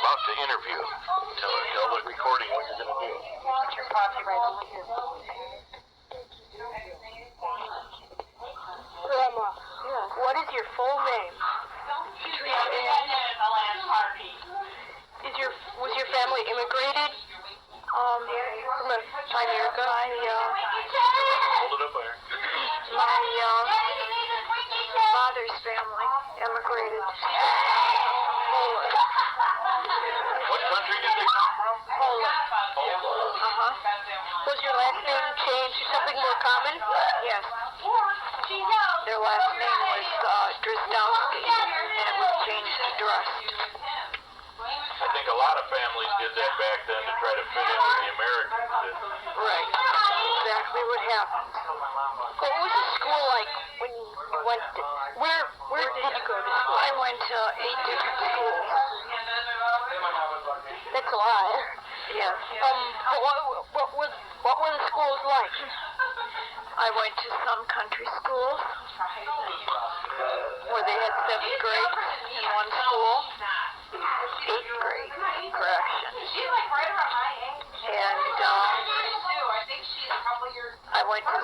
about to interview. Tell the recording what you're going to do. Put your coffee right over here. Grandma, what is your full name? Was your family immigrated from America? Hold it up there. My father's family immigrated to Poland. What country did they come from? Poland. Poland. Was your last name changed to something more common? Yes. Their last name was Drozdowski, and it was changed to Drust. I think a lot of families did that back then to try to fit in with the Americans. Right. Exactly what happened. What was the school like when you went to, where did you go to school? I went to 8 different schools. That's a lot. Yes. What were the schools like? I went to some country schools where they had 7th grade in one school, 8th grade, correction. And I went to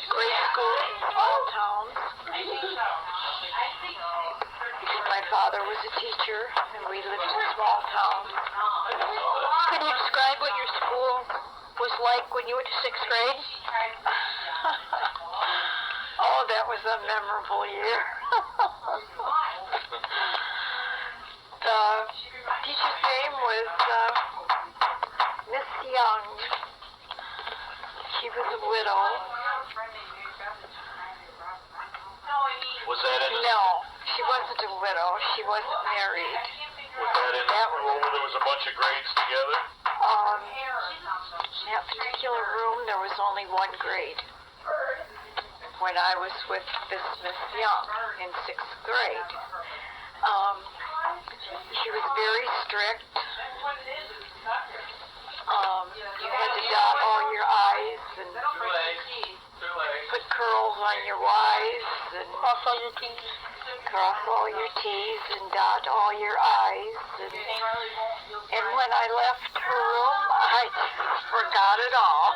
grade school in small towns. My father was a teacher, and we lived in small towns. Can you describe what your school was like when you went to 6th grade? Oh, that was a memorable year. The teacher's name was Miss Young. She was a widow. Was that in? No, she wasn't a widow. She wasn't married. Was that in that room where there was a bunch of grades together? In that particular room, there was only one grade. When I was with this Miss Young in 6th grade. She was very strict. You had to dot all your I's and put curls on your Y's and cross all your T's. Cross all your T's and dot all your I's. And when I left her room, I just forgot it all.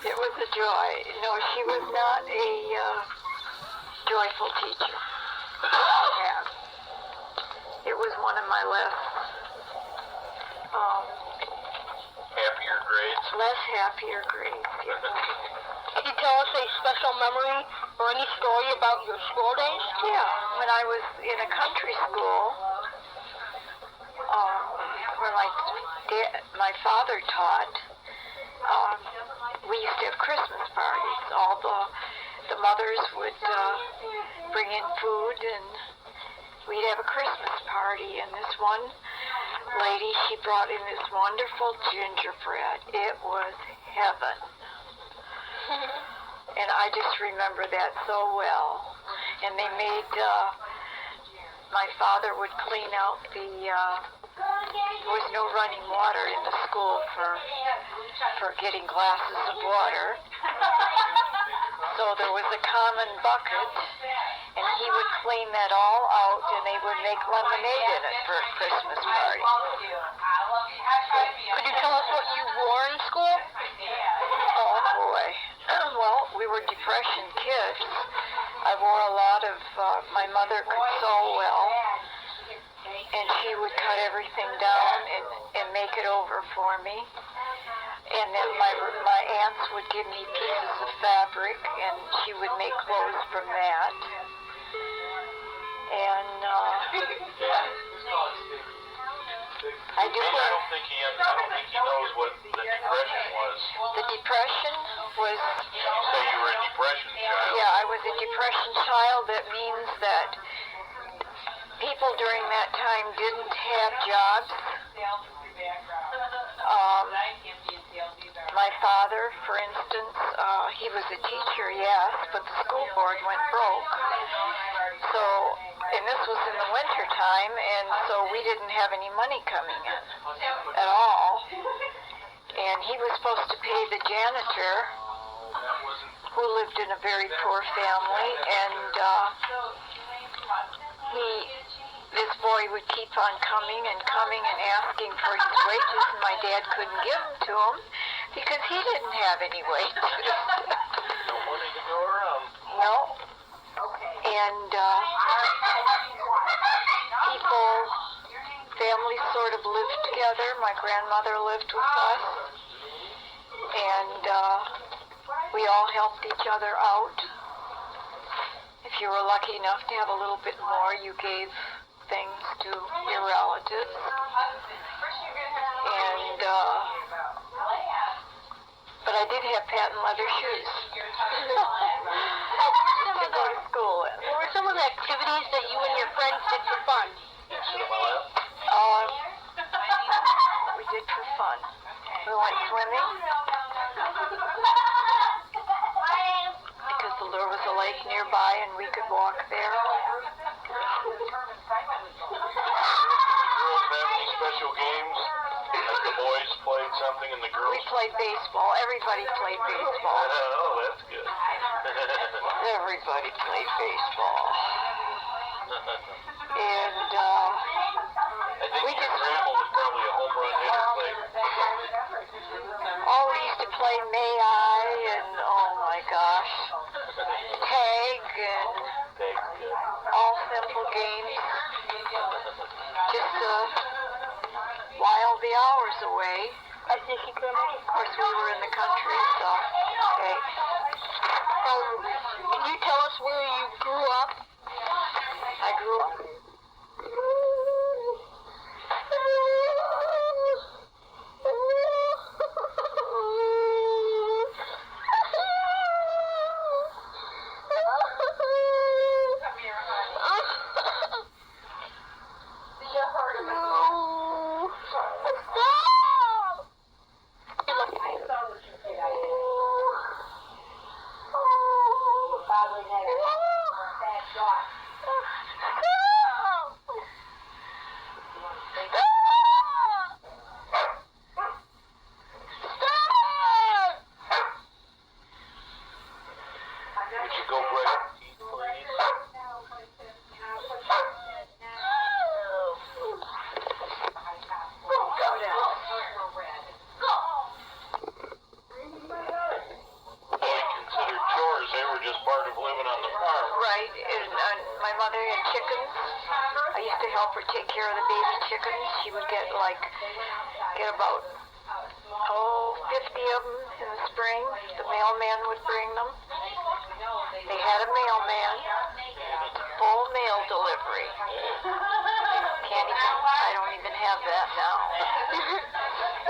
It was a joy. No, she was not a joyful teacher. Yeah. It was one of my less Happier grades. less happier grades. Yes. Can you tell us a special memory or any story about your school days? Yeah, when I was in a country school, where my father taught, we used to have Christmas parties. All the mothers would bring in food, and we'd have a Christmas party. And this one lady, she brought in this wonderful gingerbread. It was heaven. And I just remember that so well. And they made, my father would clean out there was no running water in the school for getting glasses of water. So there was a common bucket, and he would clean that all out, and they would make lemonade in it for a Christmas party. Could you tell us what you wore in school? Oh, boy. Well, we were Depression kids. I wore a lot of, my mother could sew well, and she would cut everything down and make it over for me. And then my aunts would give me pieces of fabric, and she would make clothes from that. And I don't think he knows what the Depression was. The Depression was... You say you were a Depression child. Yeah, I was a Depression child. That means that people during that time didn't have jobs. My father, for instance, he was a teacher, yes, but the school board went broke. So, and this was in the winter time, and so we didn't have any money coming in at all. And he was supposed to pay the janitor, who lived in a very poor family, and this boy would keep on coming and asking for his wages, and my dad couldn't give them to him because he didn't have any wages. No money to go around. No. And families sort of lived together. My grandmother lived with us, and we all helped each other out. If you were lucky enough to have a little bit more, you gave things to your relatives. And but I did have patent leather shoes to go to school in. What were some of the activities that you and your friends did for fun? Sit on my lap. We did for fun. We went swimming because there was a lake nearby and we could walk there. Girls have any special games? Like the boys played something and the girls? We played baseball. Everybody played baseball. Oh, that's good. Everybody played baseball. And I think your grandma was probably a home run hitter. we used to play May I and oh my gosh, tag and all simple games. Just while the hours away. I think you could. Of course, we were in the country, so okay. Can you tell us where you grew up? I grew up. Right, and my mother had chickens. I used to help her take care of the baby chickens. She would get about 50 of them in the spring. The mailman would bring them. They had a mailman, full mail delivery. I don't even have that now.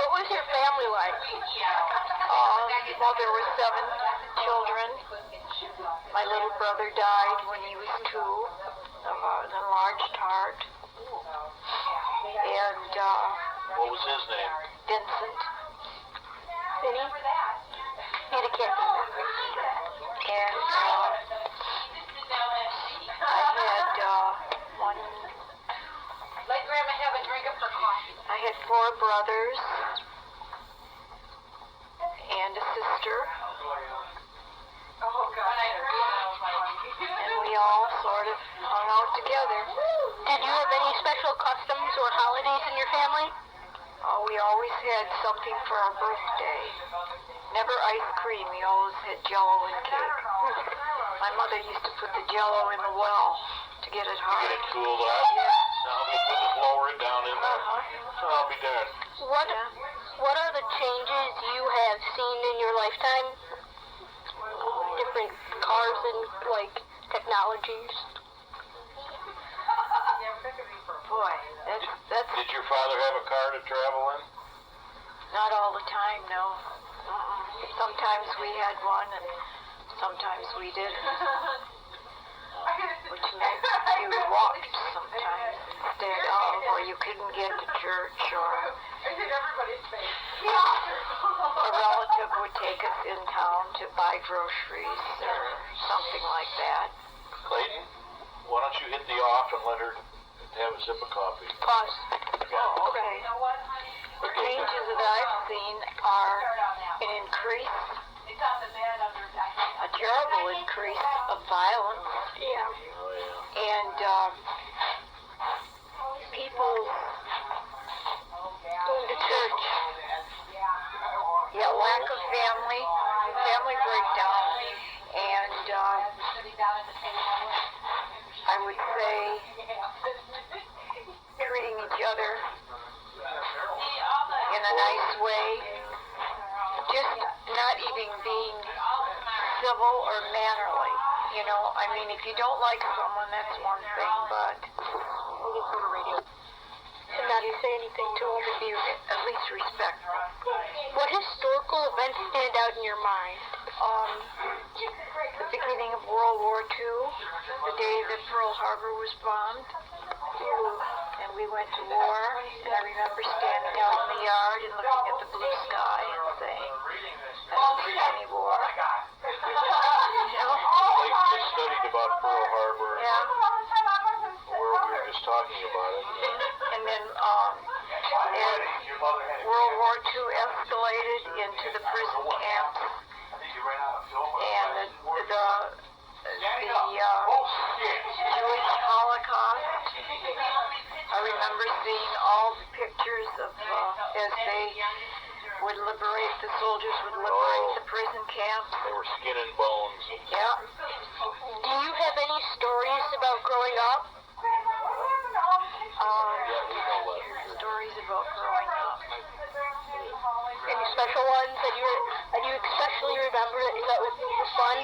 What was your family like? Well, there were 7 children. My little brother died when he was 2 of an enlarged heart. And what was his name? Vincent. Vinny? And a kid. And I had one. Let Grandma have a drink of her coffee. I had 4 brothers and a sister. Oh, God. And we all sort of hung out together. Did you have any special customs or holidays in your family? We always had something for our birthday. Never ice cream. We always had Jell-O and cake. My mother used to put the Jell-O in the well to get it hot. Get it cooled off? Yeah. Now we'll just lower it down in there. So I'll be done. What are the changes you have seen in your lifetime? Different cars and technologies. Boy, that's Did your father have a car to travel in? not all the time, no. Sometimes we had one and sometimes we didn't. Which meant you walked sometimes instead of, or you couldn't get to church, or a relative would take us in town to buy groceries or something like that. Clayton, why don't you hit the off and let her have a sip of coffee? Pause. Oh, okay. The changes that I've seen are an increase, a terrible increase of violence. Yeah. Oh, yeah. And people going to church. Yeah, lack of family breakdown, and I would say treating each other in a nice way, just not even being civil or mannerly. You know, I mean, if you don't like someone, that's one thing, but And not to say anything to you them. should be at least respectful. What historical events stand out in your mind? The beginning of World War II, the day that Pearl Harbor was bombed, and we went to war, and I remember standing out in the yard and looking at the blue sky and saying, I don't see any war. You know? I just studied about Pearl Harbor, Yeah. where we were just talking about it. And then as World War II escalated into the prison camps and the Jewish Holocaust, I remember seeing all the pictures of as they would liberate, the soldiers would liberate the prison camps. They were skin and bones. Yeah. Do you have any stories about growing up? Yeah, we know what. Stories about growing up. Any special ones that you especially remember that you thought was fun?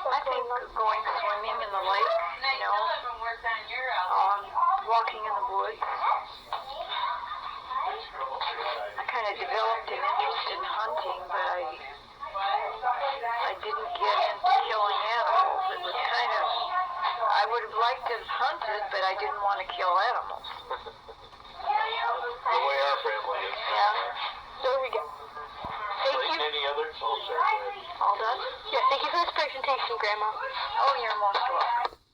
I think going swimming in the lake, you know, walking in the woods. I kind of developed an interest in hunting, but I didn't get into killing animals. It was kind of, I would have liked to have hunted, but I didn't want to kill animals. The way our family is. Yeah. There we go. Thank you. Any others? Oh, sorry, go ahead. All done? Yeah, thank you for this presentation, Grandma. Oh, you're most welcome.